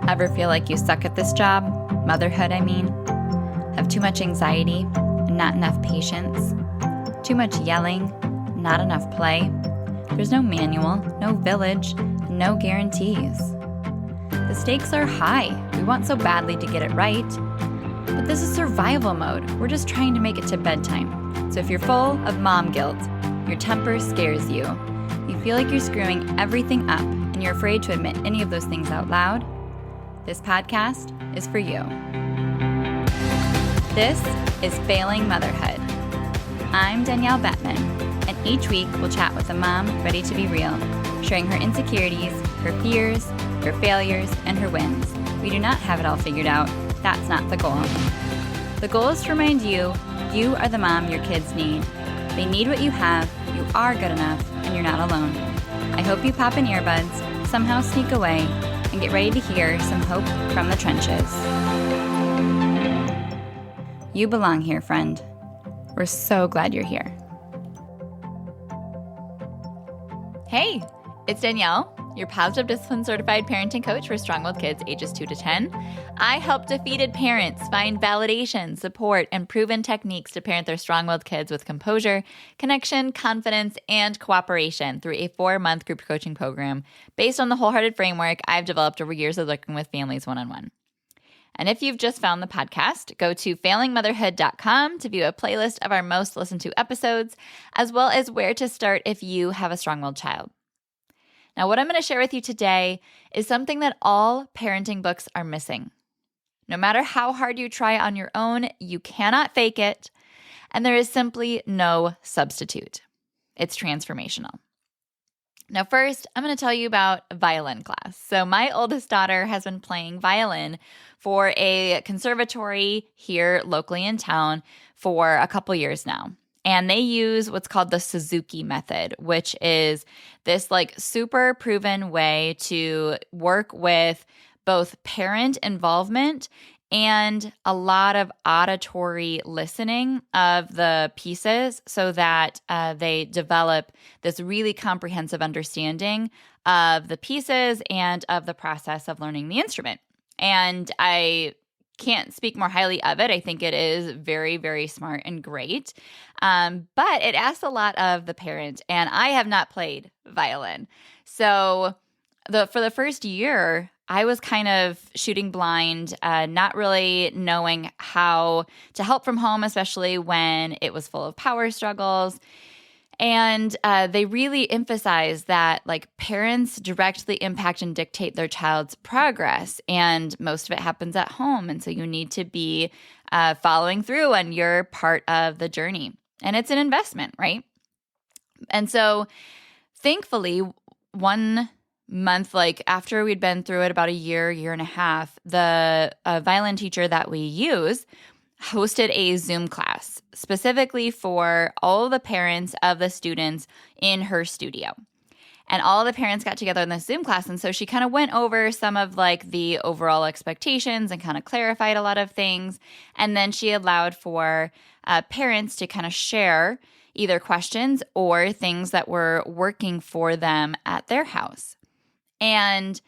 Ever feel like you suck at this job? Motherhood, I mean. Have too much anxiety and not enough patience? Too much yelling, not enough play? There's no manual, no village, no guarantees. The stakes are high. We want so badly to get it right. But this is survival mode. We're just trying to make it to bedtime. So if you're full of mom guilt, your temper scares you, you feel like you're screwing everything up, and you're afraid to admit any of those things out loud, this podcast is for you. This is Failing Motherhood. I'm Danielle Bettman, and each week we'll chat with a mom ready to be real, sharing her insecurities, her fears, her failures, and her wins. We do not have it all figured out. That's not the goal. The goal is to remind you, you are the mom your kids need. They need what you have, you are good enough, and you're not alone. I hope you pop in earbuds, somehow sneak away, and get ready to hear some hope from the trenches. You belong here, friend. We're so glad you're here. Hey, it's Danielle, your Positive Discipline Certified Parenting Coach for strong-willed kids ages 2 to 10. I help defeated parents find validation, support, and proven techniques to parent their strong-willed kids with composure, connection, confidence, and cooperation through a 4-month group coaching program based on the wholehearted framework I've developed over years of working with families one-on-one. And if you've just found the podcast, go to failingmotherhood.com to view a playlist of our most listened to episodes, as well as where to start if you have a strong-willed child. Now, what I'm going to share with you today is something that all parenting books are missing. No matter how hard you try on your own, you cannot fake it, and there is simply no substitute. It's transformational. Now, first, I'm going to tell you about violin class. So my oldest daughter has been playing violin for a conservatory here locally in town for a couple years now. And they use what's called the Suzuki method, which is this super proven way to work with both parent involvement and a lot of auditory listening of the pieces so that they develop this really comprehensive understanding of the pieces and of the process of learning the instrument. And I can't speak more highly of it. I think it is very, very smart and great. But it asks a lot of the parent, and I have not played violin. So for the first year, I was kind of shooting blind, not really knowing how to help from home, especially when it was full of power struggles. And they really emphasize that parents directly impact and dictate their child's progress, and most of it happens at home. And so you need to be following through, and you're part of the journey. And it's an investment, right? And so thankfully, 1 month, after we'd been through it about a year and a half, the violin teacher that we use hosted a Zoom class specifically for all the parents of the students in her studio. And all the parents got together in this Zoom class. And so she kind of went over some of the overall expectations and kind of clarified a lot of things. And then she allowed for parents to kind of share either questions or things that were working for them at their house. And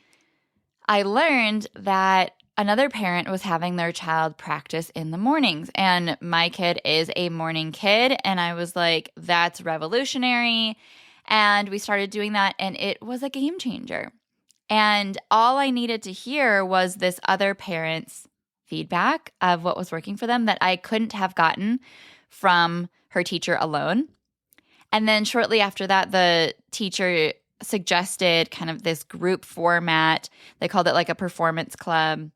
I learned that another parent was having their child practice in the mornings, and my kid is a morning kid, and I was like, that's revolutionary. And we started doing that, and it was a game changer. And all I needed to hear was this other parent's feedback of what was working for them that I couldn't have gotten from her teacher alone. And then shortly after that, the teacher suggested kind of this group format. They called it a performance club.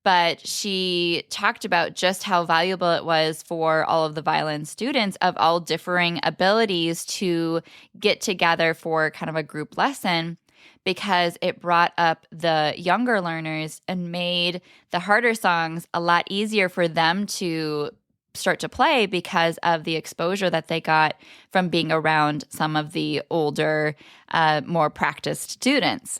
But she talked about just how valuable it was for all of the violin students of all differing abilities to get together for kind of a group lesson, because it brought up the younger learners and made the harder songs a lot easier for them to start to play because of the exposure that they got from being around some of the older, more practiced students.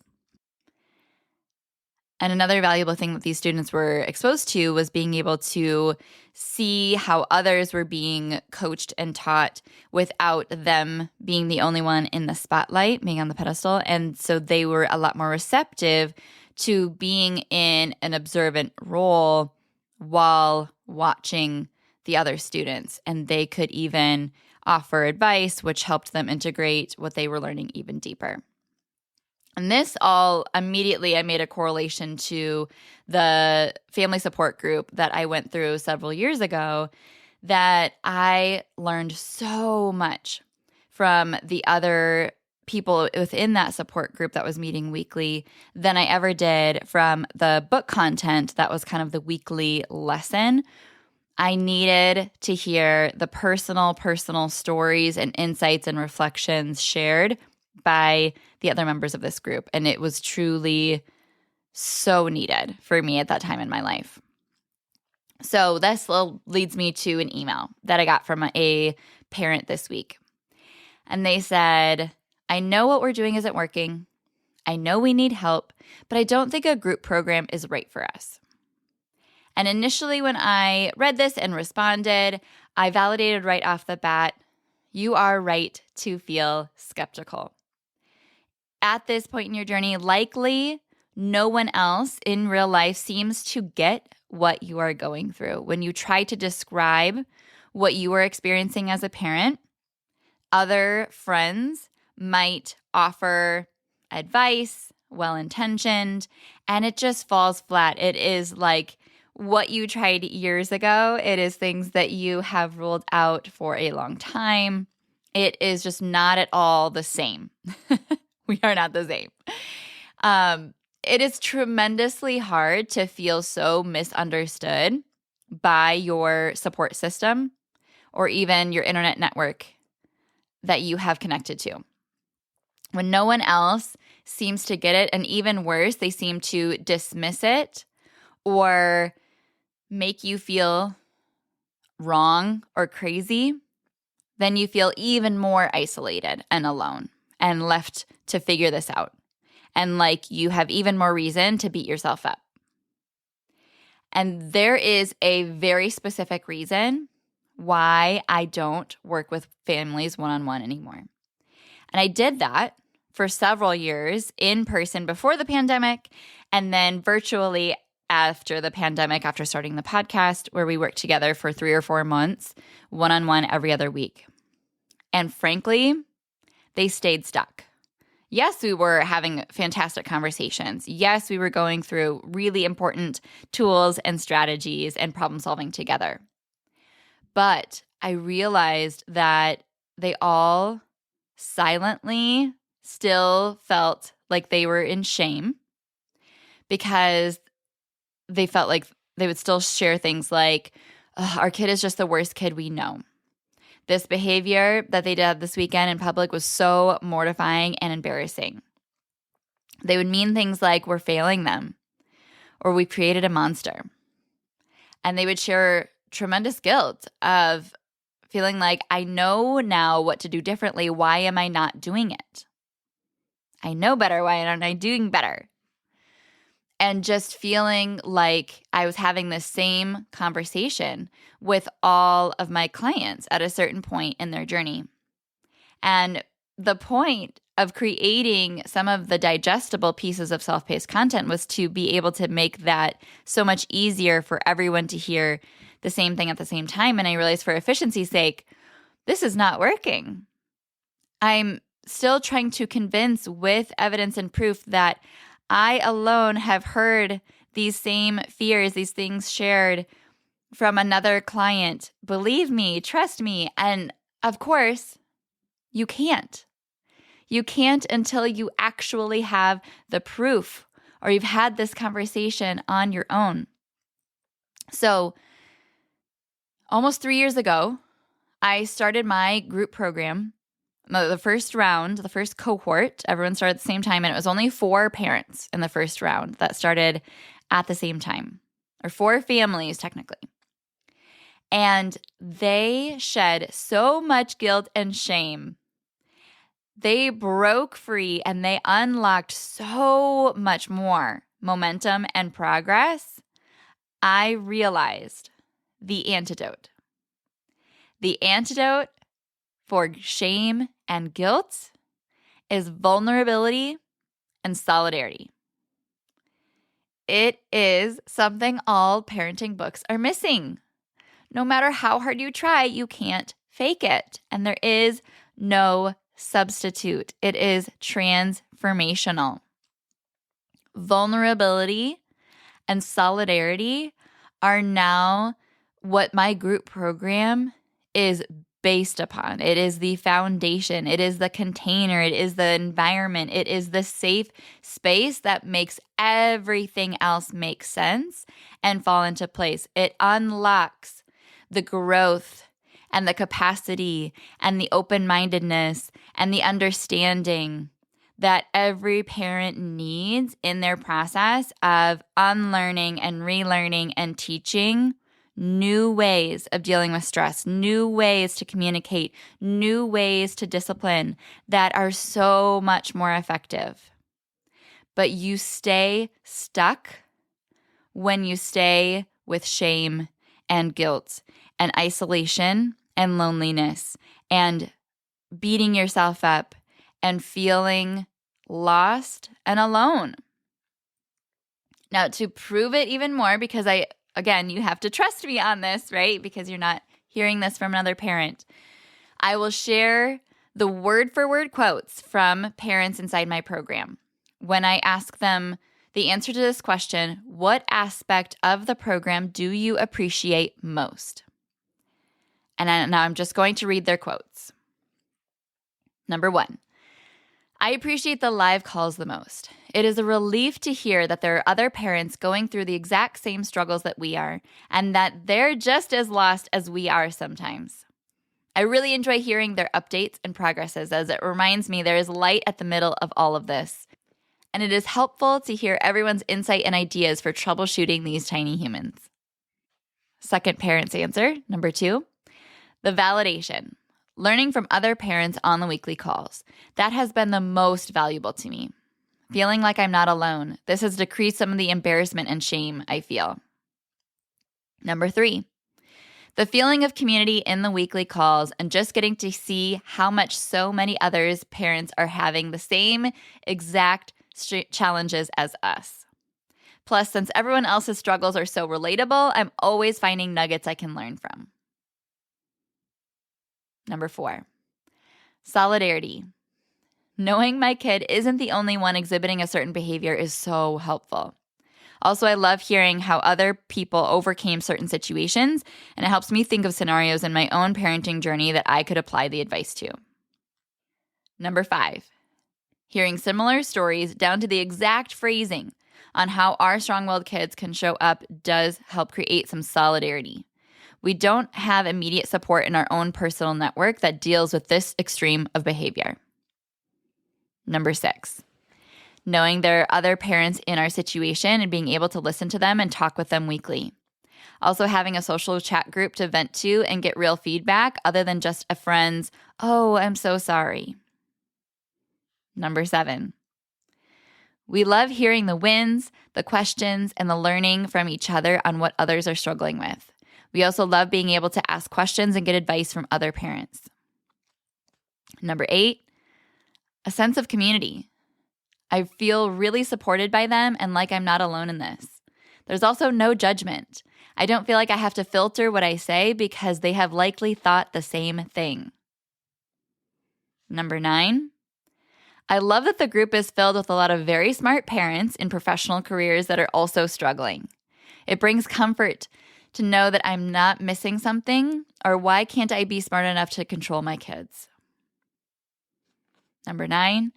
And another valuable thing that these students were exposed to was being able to see how others were being coached and taught without them being the only one in the spotlight, being on the pedestal. And so they were a lot more receptive to being in an observant role while watching the other students. And they could even offer advice, which helped them integrate what they were learning even deeper. And this all immediately, I made a correlation to the family support group that I went through several years ago, that I learned so much from the other people within that support group that was meeting weekly than I ever did from the book content that was kind of the weekly lesson. I needed to hear the personal stories and insights and reflections shared by the other members of this group. And it was truly so needed for me at that time in my life. So this leads me to an email that I got from a parent this week. And they said, I know what we're doing isn't working. I know we need help, but I don't think a group program is right for us. And initially when I read this and responded, I validated right off the bat, you are right to feel skeptical. At this point in your journey, likely no one else in real life seems to get what you are going through. When you try to describe what you are experiencing as a parent, other friends might offer advice, well-intentioned, and it just falls flat. It is like what you tried years ago. It is things that you have ruled out for a long time. It is just not at all the same. We are not the same. It is tremendously hard to feel so misunderstood by your support system or even your internet network that you have connected to. When no one else seems to get it, and even worse, they seem to dismiss it or make you feel wrong or crazy, then you feel even more isolated and alone and left to figure this out. And like you have even more reason to beat yourself up. And there is a very specific reason why I don't work with families one-on-one anymore. And I did that for several years in person before the pandemic, and then virtually after the pandemic, after starting the podcast, where we worked together for 3 or 4 months, one-on-one every other week. And frankly, they stayed stuck. Yes, we were having fantastic conversations. Yes, we were going through really important tools and strategies and problem solving together. But I realized that they all silently still felt like they were in shame because they felt like they would still share things like, our kid is just the worst kid we know. This behavior that they did this weekend in public was so mortifying and embarrassing. They would mean things like, we're failing them, or we created a monster. And they would share tremendous guilt of feeling like, I know now what to do differently. Why am I not doing it? I know better. Why aren't I doing better? And just feeling like I was having the same conversation with all of my clients at a certain point in their journey. And the point of creating some of the digestible pieces of self-paced content was to be able to make that so much easier for everyone to hear the same thing at the same time. And I realized for efficiency's sake, this is not working. I'm still trying to convince with evidence and proof that I alone have heard these same fears, these things shared from another client. Believe me, trust me. And of course, you can't. You can't until you actually have the proof or you've had this conversation on your own. So almost 3 years ago, I started my group program. The first round, the first cohort, everyone started at the same time, and it was only 4 parents in the first round that started at the same time, or 4 families technically. And they shed so much guilt and shame. They broke free and they unlocked so much more momentum and progress. I realized the antidote. The antidote for shame and guilt is vulnerability and solidarity. It is something all parenting books are missing. No matter how hard you try, you can't fake it. And there is no substitute. It is transformational. Vulnerability and solidarity are now what my group program is based upon. It is the foundation. It is the container. It is the environment. It is the safe space that makes everything else make sense and fall into place. It unlocks the growth and the capacity and the open-mindedness and the understanding that every parent needs in their process of unlearning and relearning and teaching new ways of dealing with stress, new ways to communicate, new ways to discipline that are so much more effective. But you stay stuck when you stay with shame and guilt and isolation and loneliness and beating yourself up and feeling lost and alone. Now, to prove it even more, because again, you have to trust me on this, right? Because you're not hearing this from another parent. I will share the word-for-word quotes from parents inside my program. When I ask them the answer to this question, what aspect of the program do you appreciate most? And now I'm just going to read their quotes. Number 1, I appreciate the live calls the most. It is a relief to hear that there are other parents going through the exact same struggles that we are, and that they're just as lost as we are sometimes. I really enjoy hearing their updates and progresses, as it reminds me there is light at the middle of all of this. And it is helpful to hear everyone's insight and ideas for troubleshooting these tiny humans. Second parent's answer, number 2, the validation. Learning from other parents on the weekly calls. That has been the most valuable to me. Feeling like I'm not alone. This has decreased some of the embarrassment and shame I feel. Number 3, the feeling of community in the weekly calls and just getting to see how much so many others parents are having the same exact challenges as us. Plus, since everyone else's struggles are so relatable, I'm always finding nuggets I can learn from. Number 4, solidarity. Knowing my kid isn't the only one exhibiting a certain behavior is so helpful. Also, I love hearing how other people overcame certain situations, and it helps me think of scenarios in my own parenting journey that I could apply the advice to. Number 5, hearing similar stories down to the exact phrasing on how our strong-willed kids can show up does help create some solidarity. We don't have immediate support in our own personal network that deals with this extreme of behavior. Number 6, knowing there are other parents in our situation and being able to listen to them and talk with them weekly. Also having a social chat group to vent to and get real feedback other than just a friend's, "Oh, I'm so sorry." Number 7, we love hearing the wins, the questions, and the learning from each other on what others are struggling with. We also love being able to ask questions and get advice from other parents. Number 8, a sense of community. I feel really supported by them and like I'm not alone in this. There's also no judgment. I don't feel like I have to filter what I say because they have likely thought the same thing. Number 9, I love that the group is filled with a lot of very smart parents in professional careers that are also struggling. It brings comfort to know that I'm not missing something, or why can't I be smart enough to control my kids? Number 9,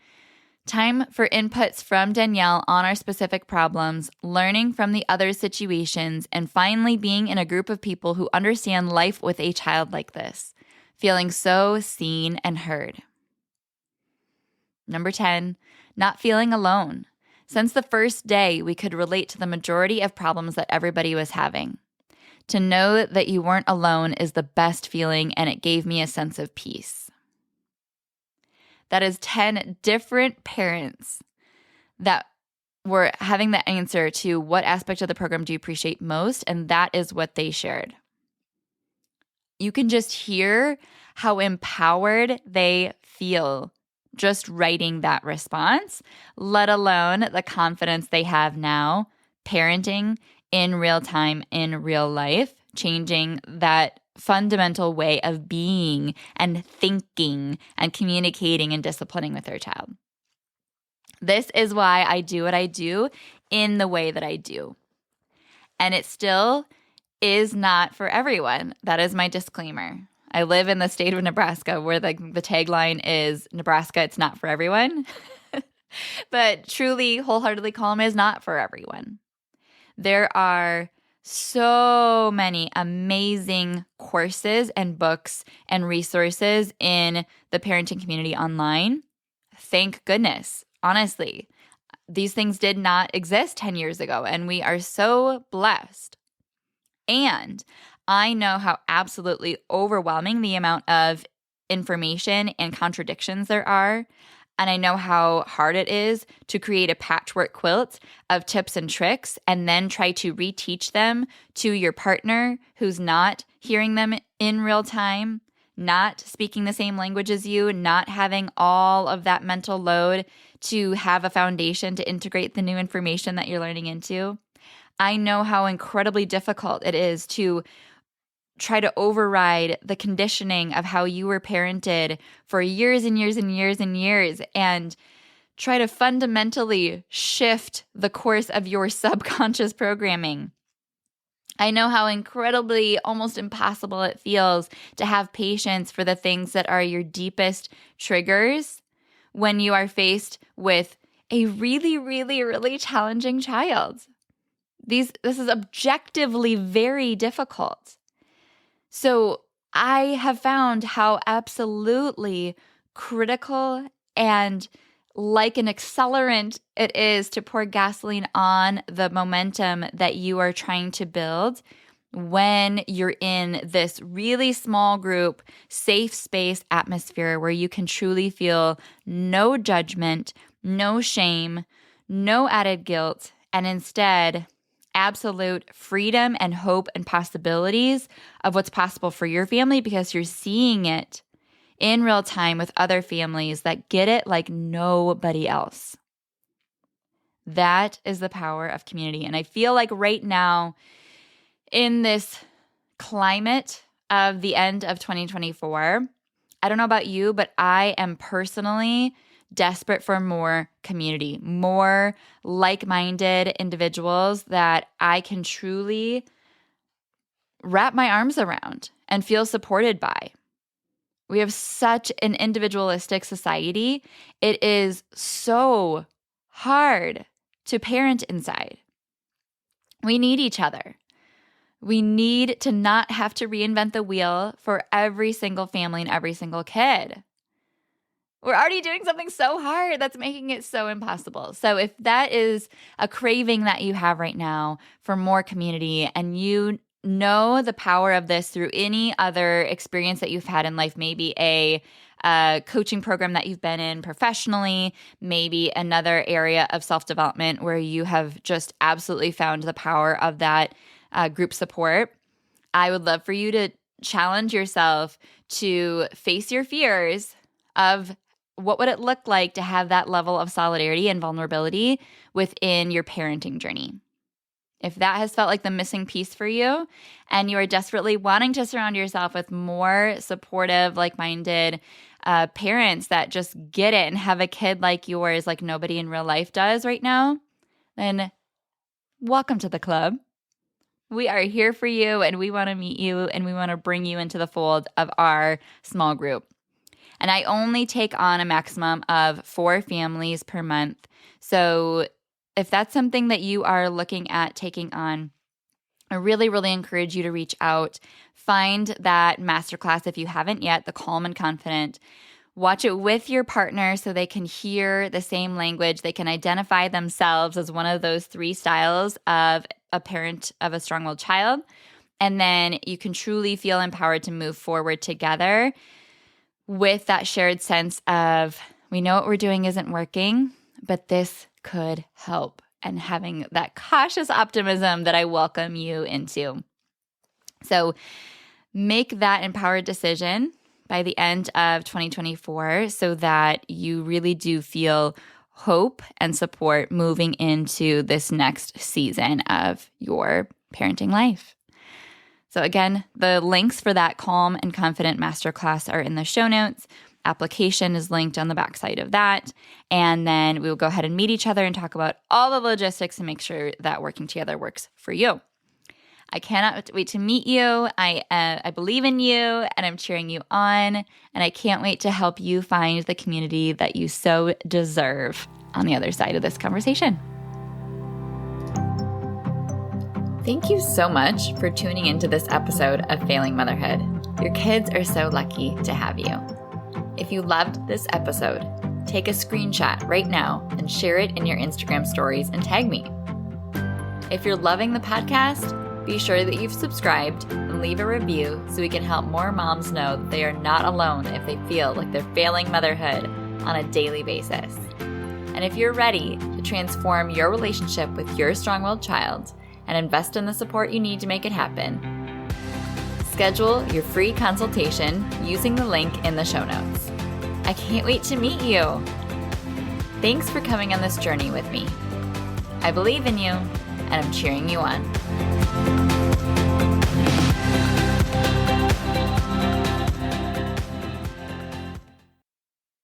time for inputs from Danielle on our specific problems, learning from the other situations, and finally being in a group of people who understand life with a child like this, feeling so seen and heard. Number 10, not feeling alone. Since the first day, we could relate to the majority of problems that everybody was having. To know that you weren't alone is the best feeling, and it gave me a sense of peace. That is 10 different parents that were having the answer to what aspect of the program do you appreciate most, and that is what they shared. You can just hear how empowered they feel just writing that response, let alone the confidence they have now parenting in real time, in real life, changing that fundamental way of being and thinking and communicating and disciplining with their child. This is why I do what I do in the way that I do. And it still is not for everyone. That is my disclaimer. I live in the state of Nebraska where the tagline is Nebraska, it's not for everyone. But truly, wholeheartedly calm is not for everyone. There are so many amazing courses and books and resources in the parenting community online. Thank goodness. Honestly, these things did not exist 10 years ago, and we are so blessed. And I know how absolutely overwhelming the amount of information and contradictions there are. And I know how hard it is to create a patchwork quilt of tips and tricks and then try to reteach them to your partner who's not hearing them in real time, not speaking the same language as you, not having all of that mental load to have a foundation to integrate the new information that you're learning into. I know how incredibly difficult it is to try to override the conditioning of how you were parented for years and years and years and years and try to fundamentally shift the course of your subconscious programming. I know how incredibly almost impossible it feels to have patience for the things that are your deepest triggers when you are faced with a really, really, really challenging child. This is objectively very difficult. So I have found how absolutely critical and like an accelerant it is to pour gasoline on the momentum that you are trying to build when you're in this really small group, safe space atmosphere where you can truly feel no judgment, no shame, no added guilt, and instead absolute freedom and hope and possibilities of what's possible for your family because you're seeing it in real time with other families that get it like nobody else. That is the power of community. And I feel like right now in this climate of the end of 2024, I don't know about you, but I am personally desperate for more community, more like-minded individuals that I can truly wrap my arms around and feel supported by. We have such an individualistic society. It is so hard to parent inside. We need each other. We need to not have to reinvent the wheel for every single family and every single kid. We're already doing something so hard that's making it so impossible. So if that is a craving that you have right now for more community and you know the power of this through any other experience that you've had in life, maybe a coaching program that you've been in professionally, maybe another area of self-development where you have just absolutely found the power of that group support, I would love for you to challenge yourself to face your fears of what would it look like to have that level of solidarity and vulnerability within your parenting journey. If that has felt like the missing piece for you and you are desperately wanting to surround yourself with more supportive, like-minded parents that just get it and have a kid like yours like nobody in real life does right now, then welcome to the club. We are here for you and we want to meet you and we want to bring you into the fold of our small group. And I only take on a maximum of 4 families per month. So if that's something that you are looking at taking on, I really, really encourage you to reach out. Find that masterclass if you haven't yet, the Calm and Confident. Watch it with your partner so they can hear the same language. They can identify themselves as one of those 3 styles of a parent of a strong-willed child. And then you can truly feel empowered to move forward together with that shared sense of, we know what we're doing isn't working, but this could help, and having that cautious optimism that I welcome you into. So make that empowered decision by the end of 2024 so that you really do feel hope and support moving into this next season of your parenting life. So again, the links for that Calm and Confident Masterclass are in the show notes. Application is linked on the backside of that. And then we will go ahead and meet each other and talk about all the logistics and make sure that working together works for you. I cannot wait to meet you. I believe in you and I'm cheering you on. And I can't wait to help you find the community that you so deserve on the other side of this conversation. Thank you so much for tuning into this episode of Failing Motherhood. Your kids are so lucky to have you. If you loved this episode, take a screenshot right now and share it in your Instagram stories and tag me. If you're loving the podcast, be sure that you've subscribed and leave a review so we can help more moms know that they are not alone if they feel like they're failing motherhood on a daily basis. And if you're ready to transform your relationship with your strong-willed child and invest in the support you need to make it happen, schedule your free consultation using the link in the show notes. I can't wait to meet you. Thanks for coming on this journey with me. I believe in you, and I'm cheering you on.